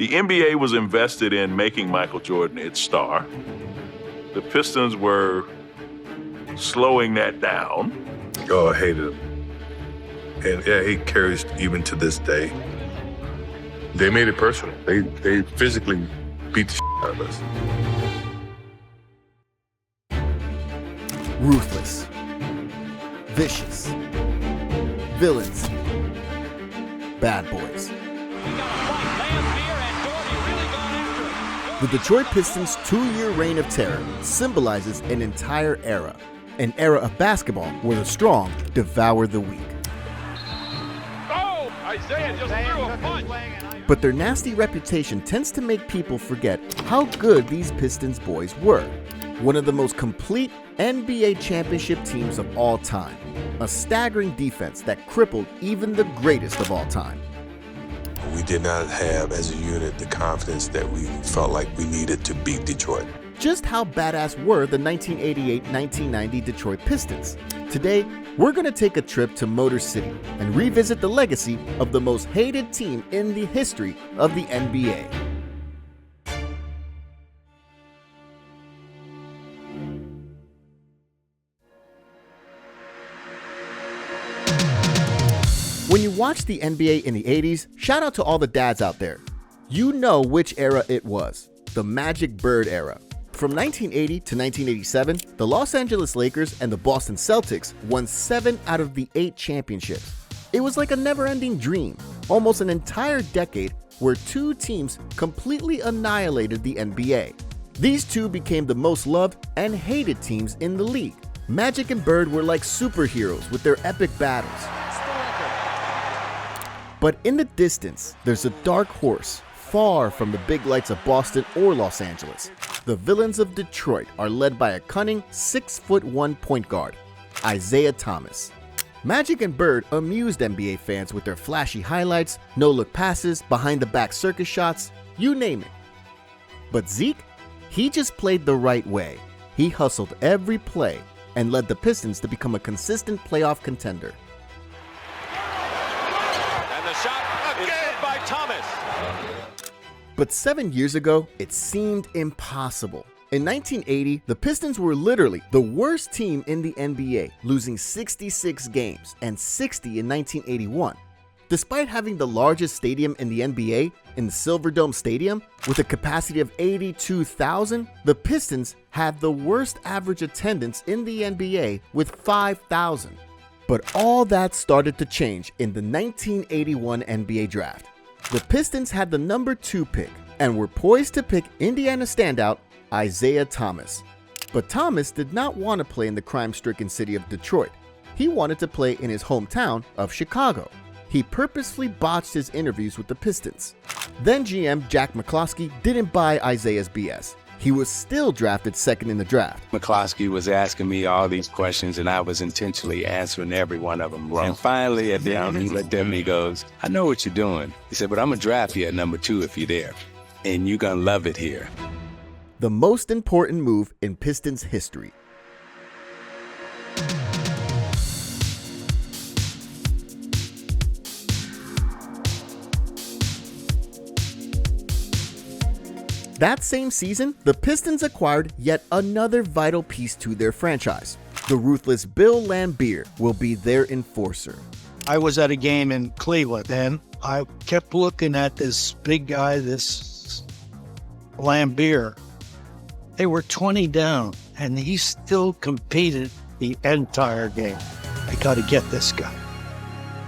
The NBA was invested in making Michael Jordan its star. The Pistons were slowing that down. Oh, I hated him. And yeah, he carries even to this day. They made it personal. They physically beat the out of us. Ruthless, vicious, villains, bad boys. The Detroit Pistons' 2-year reign of terror symbolizes an entire era. An era of basketball where the strong devour the weak. Oh, Isiah just threw a punch. But their nasty reputation tends to make people forget how good these Pistons boys were. One of the most complete NBA championship teams of all time. A staggering defense that crippled even the greatest of all time. We did not have, as a unit, the confidence that we felt like we needed to beat Detroit. Just how badass were the 1988-1990 Detroit Pistons? Today, we're going to take a trip to Motor City and revisit the legacy of the most hated team in the history of the NBA. When you watch the NBA in the 80s, shout out to all the dads out there. You know which era it was, the Magic Bird era. From 1980 to 1987, the Los Angeles Lakers and the Boston Celtics won 7 out of the 8 championships. It was like a never-ending dream, almost an entire decade where 2 teams completely annihilated the NBA. These 2 became the most loved and hated teams in the league. Magic and Bird were like superheroes with their epic battles. But in the distance, there's a dark horse, far from the big lights of Boston or Los Angeles. The villains of Detroit are led by a cunning 6'1" point guard, Isiah Thomas. Magic and Bird amused NBA fans with their flashy highlights, no-look passes, behind-the-back circus shots, you name it. But Zeke, he just played the right way. He hustled every play and led the Pistons to become a consistent playoff contender. But 7 years ago, it seemed impossible. In 1980, the Pistons were literally the worst team in the NBA, losing 66 games and 60 in 1981. Despite having the largest stadium in the NBA, in the Silverdome Stadium, with a capacity of 82,000, the Pistons had the worst average attendance in the NBA with 5,000. But all that started to change in the 1981 NBA draft. The Pistons had the number 2 pick and were poised to pick Indiana standout Isiah Thomas. But Thomas did not want to play in the crime-stricken city of Detroit. He wanted to play in his hometown of Chicago. He purposefully botched his interviews with the Pistons. Then GM Jack McCloskey didn't buy Isiah's BS. He was still drafted second in the draft. McCloskey was asking me all these questions, and I was intentionally answering every one of them wrong. And finally, at the end, he looked at me and goes, I know what you're doing. He said, but I'm going to draft you at number 2 if you're there. And you're going to love it here. The most important move in Pistons history. That same season, the Pistons acquired yet another vital piece to their franchise. The ruthless Bill Laimbeer will be their enforcer. I was at a game in Cleveland, and I kept looking at this big guy, this Laimbeer. They were 20 down, and he still competed the entire game. I got to get this guy.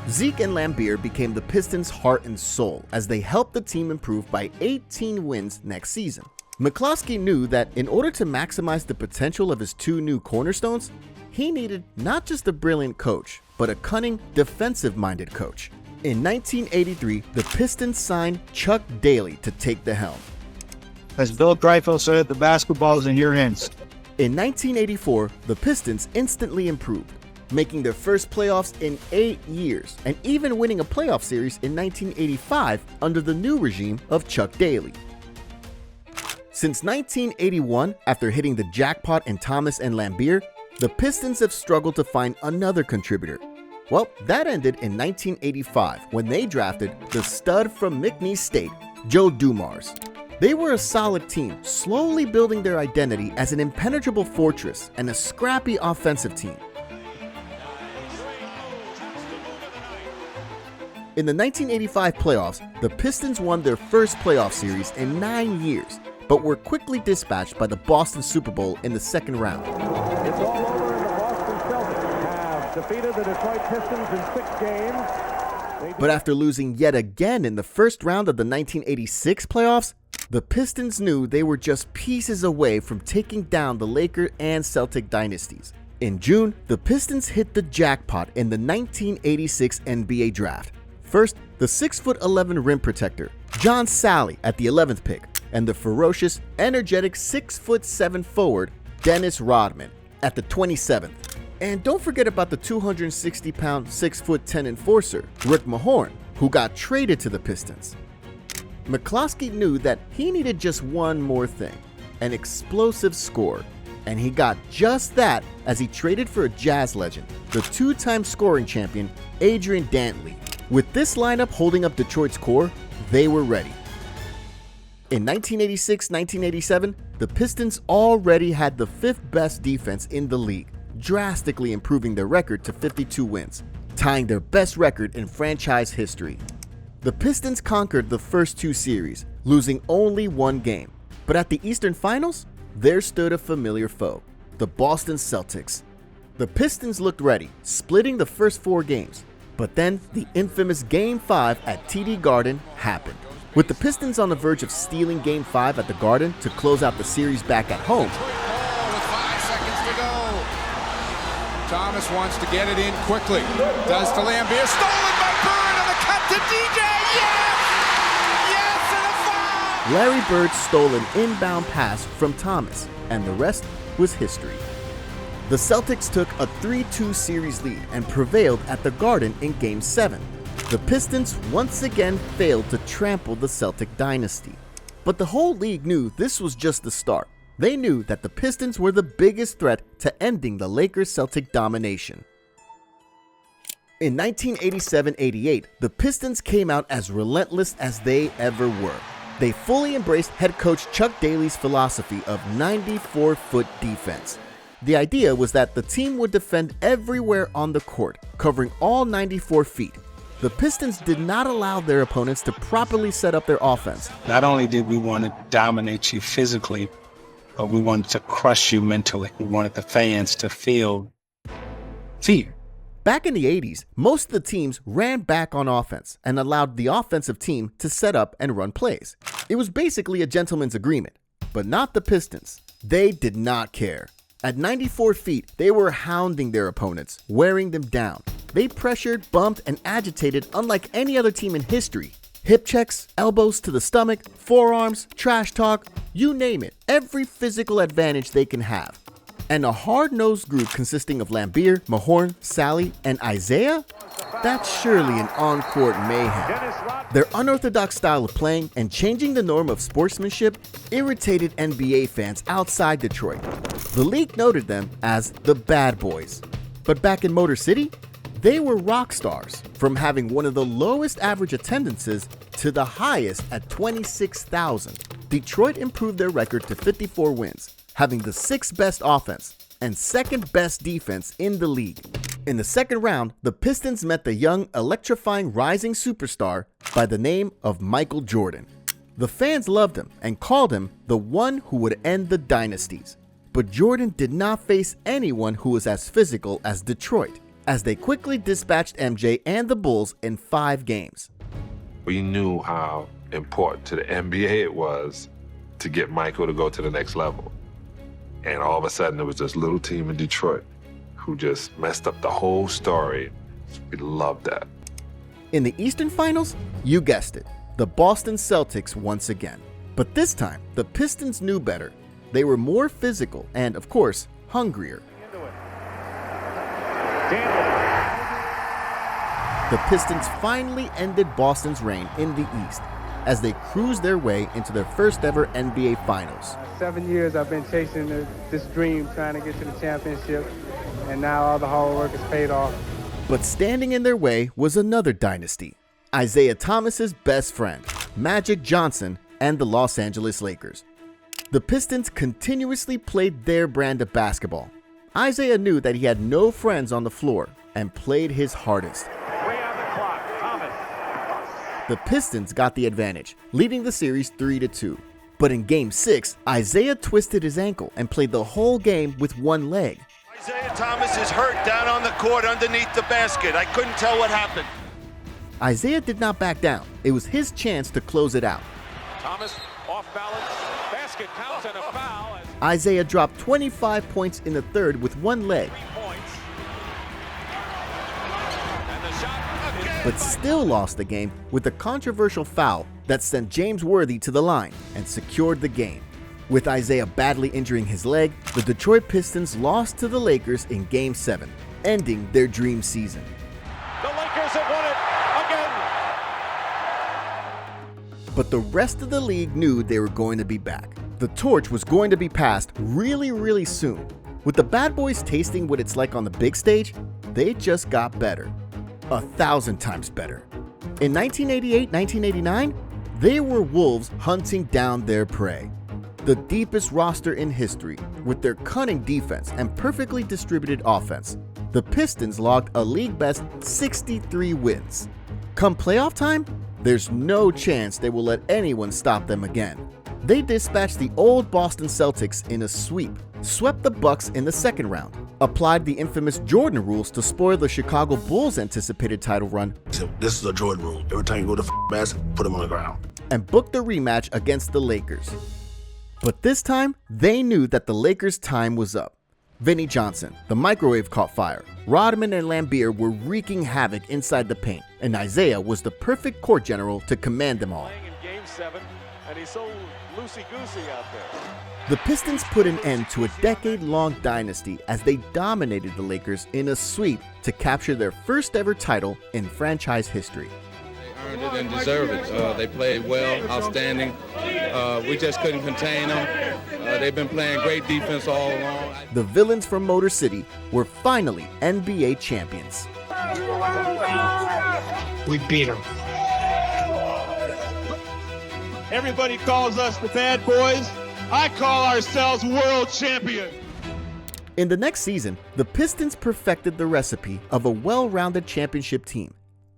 Zeke and Laimbeer became the Pistons' heart and soul as they helped the team improve by 18 wins next season. McCloskey knew that in order to maximize the potential of his 2 new cornerstones, he needed not just a brilliant coach, but a cunning, defensive-minded coach. In 1983, the Pistons signed Chuck Daly to take the helm. As Bill Greifel said, the basketball's in your hands. In 1984, the Pistons instantly improved, making their first playoffs in 8 years, and even winning a playoff series in 1985 under the new regime of Chuck Daly. Since 1981, after hitting the jackpot in Thomas and Laimbeer, the Pistons have struggled to find another contributor. Well, that ended in 1985 when they drafted the stud from McNeese State, Joe Dumars. They were a solid team, slowly building their identity as an impenetrable fortress and a scrappy offensive team. In the 1985 playoffs, the Pistons won their first playoff series in 9 years, but were quickly dispatched by the Boston Super Bowl in the second round. It's all over, and the Boston Celtics have defeated the Detroit Pistons in 6 games. But after losing yet again in the first round of the 1986 playoffs, the Pistons knew they were just pieces away from taking down the Laker and Celtic dynasties. In June, the Pistons hit the jackpot in the 1986 NBA draft. First, the 6'11" rim protector, John Salley at the 11th pick, and the ferocious, energetic 6'7" forward, Dennis Rodman, at the 27th. And don't forget about the 260-pound, 6'10" enforcer, Rick Mahorn, who got traded to the Pistons. McCloskey knew that he needed just one more thing, an explosive scorer, and he got just that as he traded for a Jazz legend, the 2-time scoring champion, Adrian Dantley. With this lineup holding up Detroit's core, they were ready. In 1986-1987, the Pistons already had the 5th best defense in the league, drastically improving their record to 52 wins, tying their best record in franchise history. The Pistons conquered the first 2 series, losing only 1 game. But at the Eastern Finals, there stood a familiar foe, the Boston Celtics. The Pistons looked ready, splitting the first 4 games. But then the infamous Game 5 at TD Garden happened. With the Pistons on the verge of stealing Game 5 at the Garden to close out the series back at home, with 5 seconds to go. Thomas wants to get it in quickly. Does to Laimbeer. Stolen by Bird on the cut to DJ. Yes! Yes, and a foul! Larry Bird stole an inbound pass from Thomas, and the rest was history. The Celtics took a 3-2 series lead and prevailed at the Garden in Game 7. The Pistons once again failed to trample the Celtic dynasty. But the whole league knew this was just the start. They knew that the Pistons were the biggest threat to ending the Lakers-Celtic domination. In 1987-88, the Pistons came out as relentless as they ever were. They fully embraced head coach Chuck Daly's philosophy of 94-foot defense. The idea was that the team would defend everywhere on the court, covering all 94 feet. The Pistons did not allow their opponents to properly set up their offense. Not only did we want to dominate you physically, but we wanted to crush you mentally. We wanted the fans to feel fear. Back in the 80s, most of the teams ran back on offense and allowed the offensive team to set up and run plays. It was basically a gentleman's agreement, but not the Pistons. They did not care. At 94 feet, they were hounding their opponents, wearing them down. They pressured, bumped, and agitated unlike any other team in history. Hip checks, elbows to the stomach, forearms, trash talk, you name it. Every physical advantage they can have. And a hard-nosed group consisting of Laimbeer, Mahorn, Salley, and Isiah? That's surely an on-court mayhem. Their unorthodox style of playing and changing the norm of sportsmanship irritated NBA fans outside Detroit. The league noted them as the Bad Boys. But back in Motor City, they were rock stars, from having one of the lowest average attendances to the highest at 26,000. Detroit improved their record to 54 wins, having the 6th best offense and 2nd best defense in the league. In the second round, the Pistons met the young, electrifying rising superstar by the name of Michael Jordan. The fans loved him and called him the one who would end the dynasties. But Jordan did not face anyone who was as physical as Detroit, as they quickly dispatched MJ and the Bulls in 5 games. We knew how important to the NBA it was to get Michael to go to the next level. And all of a sudden, there was this little team in Detroit who just messed up the whole story. We loved that. In the Eastern Finals, you guessed it, the Boston Celtics once again. But this time, the Pistons knew better. They were more physical and, of course, hungrier. The Pistons finally ended Boston's reign in the East as they cruised their way into their first ever NBA Finals. 7 years I've been chasing this dream, trying to get to the championship, and now all the hard work is paid off. But standing in their way was another dynasty, Isiah Thomas's best friend, Magic Johnson, and the Los Angeles Lakers. The Pistons continuously played their brand of basketball. Isiah knew that he had no friends on the floor and played his hardest. 3 on the clock. Thomas. The Pistons got the advantage, leading the series 3-2. But in Game 6, Isiah twisted his ankle and played the whole game with one leg. Isiah Thomas is hurt down on the court underneath the basket. I couldn't tell what happened. Isiah did not back down. It was his chance to close it out. Thomas off balance. Basket counts and a foul. Isiah dropped 25 points in the third with one leg, 3 points. And the shot but still lost the game with a controversial foul that sent James Worthy to the line and secured the game. With Isiah badly injuring his leg, the Detroit Pistons lost to the Lakers in Game 7, ending their dream season. The Lakers have won it again. But the rest of the league knew they were going to be back. The torch was going to be passed really soon. With the bad boys tasting what it's like on the big stage, they just got better. 1,000 times better. In 1988-1989, they were wolves hunting down their prey. The deepest roster in history, with their cunning defense and perfectly distributed offense, the Pistons logged a league-best 63 wins. Come playoff time, there's no chance they will let anyone stop them again. They dispatched the old Boston Celtics in a sweep, swept the Bucks in the second round, applied the infamous Jordan rules to spoil the Chicago Bulls' anticipated title run, So this is a Jordan rule. Every time you go to basket, put him on the ground. and booked a rematch against the Lakers. But this time, they knew that the Lakers' time was up. Vinnie Johnson, the microwave caught fire. Rodman and Laimbeer were wreaking havoc inside the paint, and Isiah was the perfect court general to command them all. Playing in Game 7, and he's so loosey-goosey out there. The Pistons put an end to a decade-long dynasty as they dominated the Lakers in a sweep to capture their first ever title in franchise history. They earned it and deserve it. They played well, outstanding. We just couldn't contain them. They've been playing great defense all along. The villains from Motor City were finally NBA champions. We beat them. Everybody calls us the bad boys. I call ourselves world champion. In the next season, the Pistons perfected the recipe of a well-rounded championship team.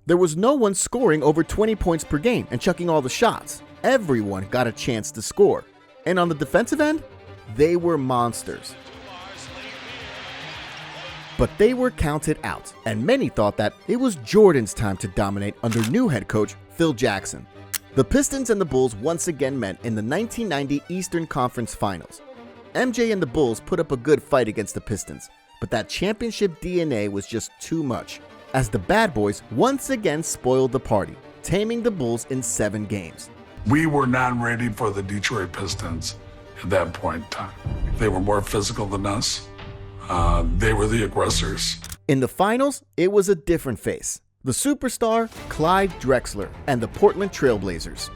There was no one scoring over 20 points per game and chucking all the shots. Everyone got a chance to score. And on the defensive end, they were monsters. But they were counted out, and many thought that it was Jordan's time to dominate under new head coach Phil Jackson. The Pistons and the Bulls once again met in the 1990 Eastern Conference Finals. MJ and the Bulls put up a good fight against the Pistons, but that championship DNA was just too much, as the bad boys once again spoiled the party, taming the Bulls in 7 games. We were not ready for the Detroit Pistons at that point in time. They were more physical than us. They were the aggressors. In the finals, it was a different face. The superstar, Clyde Drexler, and the Portland Trailblazers.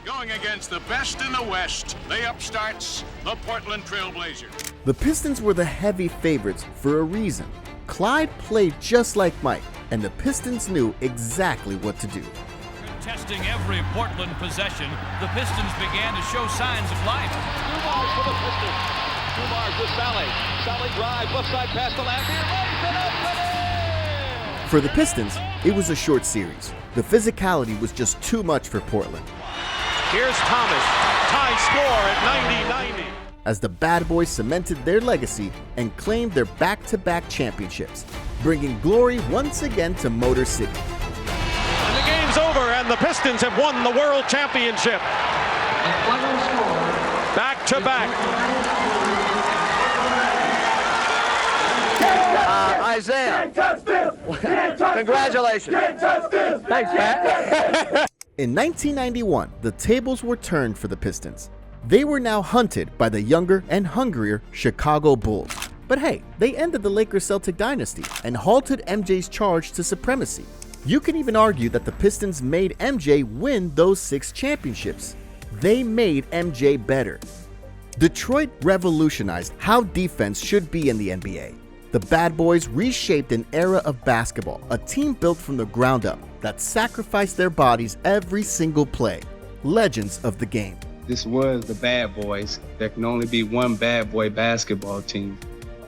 Going against the best in the West, the upstarts, the Portland Trailblazers. The Pistons were the heavy favorites for a reason. Clyde played just like Mike, and the Pistons knew exactly what to do. Contesting every Portland possession, the Pistons began to show signs of life. Dumars for the Pistons. Dumars with Salley. Salley drives, left side pass to Laimbeer. Lays it up and in! For the Pistons, it was a short series. The physicality was just too much for Portland. Here's Thomas. Tie score at 90-90. As the bad boys cemented their legacy and claimed their back-to-back championships, bringing glory once again to Motor City. And the game's over, and the Pistons have won the World Championship. Back to back. Isiah, congratulations. Thanks, Pat. In 1991, the tables were turned for the Pistons. They were now hunted by the younger and hungrier Chicago Bulls. But hey, they ended the Lakers-Celtic dynasty and halted MJ's charge to supremacy. You can even argue that the Pistons made MJ win those 6 championships. They made MJ better. Detroit revolutionized how defense should be in the NBA. The bad boys reshaped an era of basketball, a team built from the ground up that sacrificed their bodies every single play. legends of the game. This was the bad boys. There can only be one bad boy basketball team,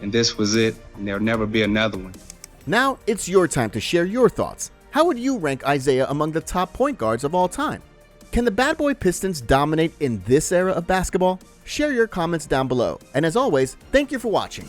and this was it, and there'll never be another one. Now it's your time to share your thoughts. How would you rank Isiah among the top point guards of all time? Can the bad boy Pistons dominate in this era of basketball? Share your comments down below. And as always, thank you for watching.